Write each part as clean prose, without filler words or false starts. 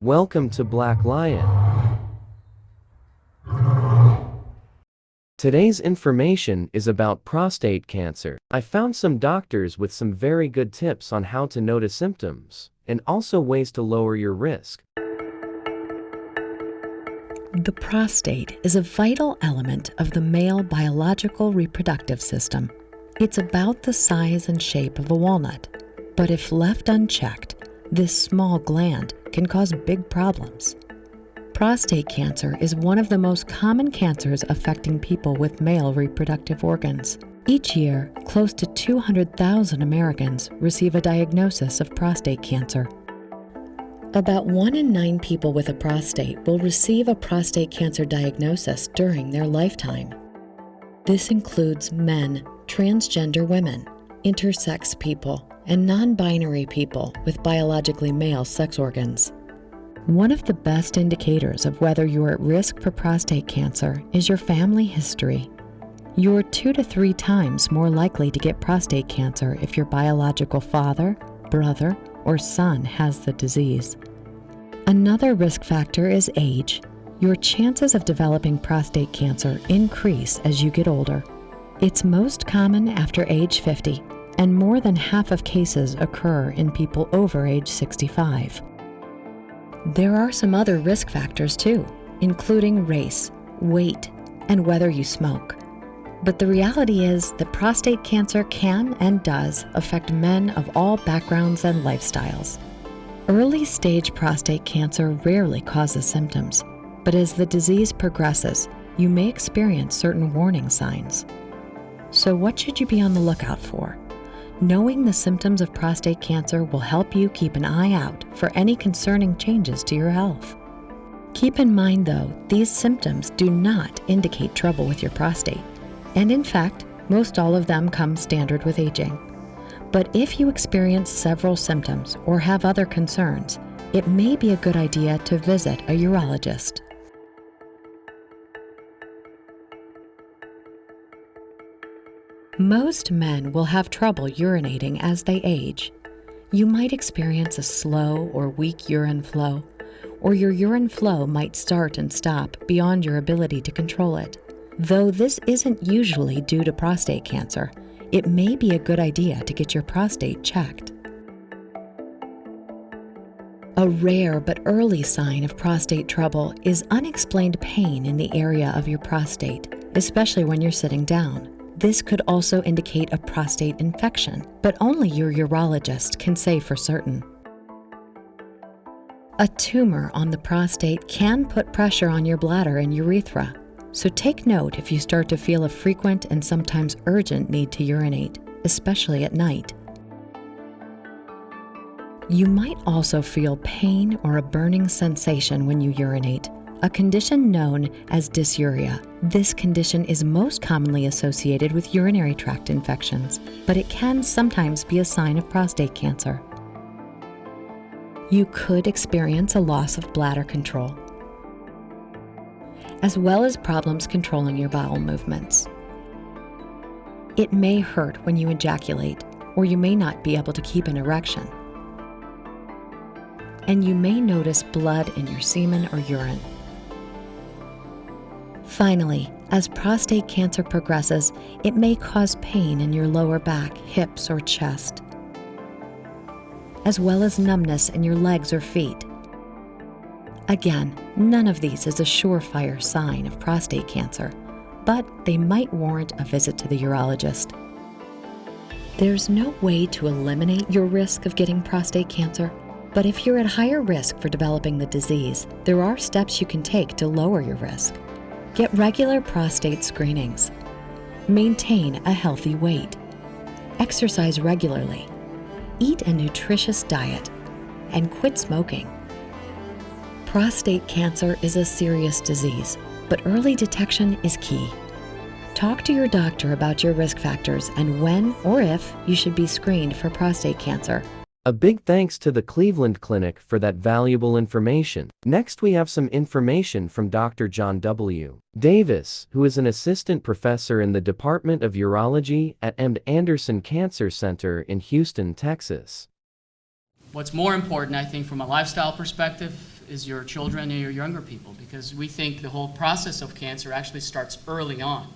Welcome to Black Lion. Today's information is about prostate cancer. I found some doctors with some very good tips on how to notice symptoms, and also ways to lower your risk. The prostate is a vital element of the male biological reproductive system. It's about the size and shape of a walnut, but if left unchecked, this small gland can cause big problems. Prostate cancer is one of the most common cancers affecting people with male reproductive organs. Each year, close to 200,000 Americans receive a diagnosis of prostate cancer. About 1 in 9 people with a prostate will receive a prostate cancer diagnosis during their lifetime. This includes men, transgender women, intersex people, and non-binary people with biologically male sex organs. One of the best indicators of whether you're at risk for prostate cancer is your family history. You're 2 to 3 times more likely to get prostate cancer if your biological father, brother, or son has the disease. Another risk factor is age. Your chances of developing prostate cancer increase as you get older. It's most common after age 50, and more than half of cases occur in people over age 65. There are some other risk factors too, including race, weight, and whether you smoke. But the reality is that prostate cancer can and does affect men of all backgrounds and lifestyles. Early-stage prostate cancer rarely causes symptoms, but as the disease progresses, you may experience certain warning signs. So what should you be on the lookout for? Knowing the symptoms of prostate cancer will help you keep an eye out for any concerning changes to your health. Keep in mind, though, these symptoms do not indicate trouble with your prostate, and in fact, most all of them come standard with aging. But if you experience several symptoms or have other concerns, it may be a good idea to visit a urologist. Most men will have trouble urinating as they age. You might experience a slow or weak urine flow, or your urine flow might start and stop beyond your ability to control it. Though this isn't usually due to prostate cancer, it may be a good idea to get your prostate checked. A rare but early sign of prostate trouble is unexplained pain in the area of your prostate, especially when you're sitting down. This could also indicate a prostate infection, but only your urologist can say for certain. A tumor on the prostate can put pressure on your bladder and urethra, so take note if you start to feel a frequent and sometimes urgent need to urinate, especially at night. You might also feel pain or a burning sensation when you urinate, a condition known as dysuria. This condition is most commonly associated with urinary tract infections, but it can sometimes be a sign of prostate cancer. You could experience a loss of bladder control, as well as problems controlling your bowel movements. It may hurt when you ejaculate, or you may not be able to keep an erection. And you may notice blood in your semen or urine. Finally, as prostate cancer progresses, it may cause pain in your lower back, hips, or chest, as well as numbness in your legs or feet. Again, none of these is a surefire sign of prostate cancer, but they might warrant a visit to the urologist. There's no way to eliminate your risk of getting prostate cancer, but if you're at higher risk for developing the disease, there are steps you can take to lower your risk. Get regular prostate screenings. Maintain a healthy weight. Exercise regularly. Eat a nutritious diet. And quit smoking. Prostate cancer is a serious disease, but early detection is key. Talk to your doctor about your risk factors and when or if you should be screened for prostate cancer. A big thanks to the Cleveland Clinic for that valuable information. Next we have some information from Dr. John W. Davis, who is an assistant professor in the Department of Urology at M. Anderson Cancer Center in Houston, Texas. What's more important, I think, from a lifestyle perspective is your children and your younger people, because we think the whole process of cancer actually starts early on.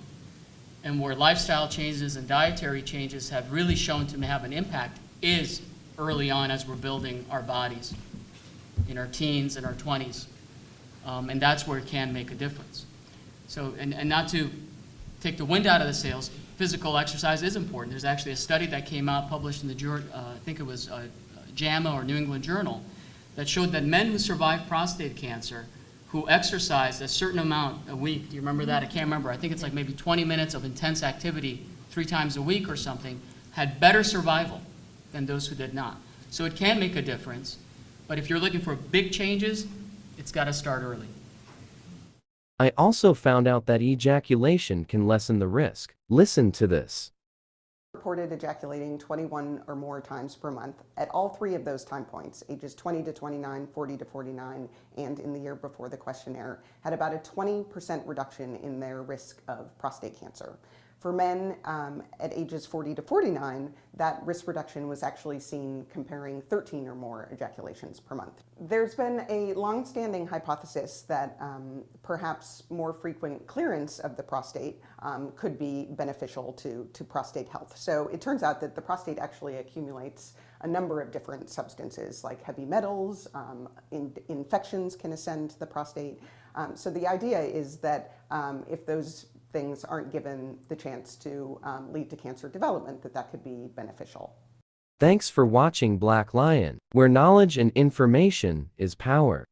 And where lifestyle changes and dietary changes have really shown to have an impact is early on as we're building our bodies, in our teens and our 20s. And that's where it can make a difference. So, and not to take the wind out of the sails, physical exercise is important. There's actually a study that came out, published in the, I think it was JAMA or New England Journal, that showed that men who survived prostate cancer, who exercised a certain amount a week, do you remember that? I can't remember. I think it's like maybe 20 minutes of intense activity 3 times a week or something, had better survival than those who did not. So it can make a difference, but if you're looking for big changes, it's got to start early. I also found out that ejaculation can lessen the risk. Listen to this. Reported ejaculating 21 or more times per month at all 3 of those time points, ages 20 to 29, 40 to 49, and in the year before the questionnaire, had about a 20% reduction in their risk of prostate cancer. For men at ages 40 to 49, that risk reduction was actually seen comparing 13 or more ejaculations per month. There's been a long-standing hypothesis that perhaps more frequent clearance of the prostate could be beneficial to prostate health. So it turns out that the prostate actually accumulates a number of different substances like heavy metals, infections can ascend to the prostate. So the idea is that if those things aren't given the chance to lead to cancer development, that could be beneficial. Thanks for watching Black Lion, where knowledge and information is power.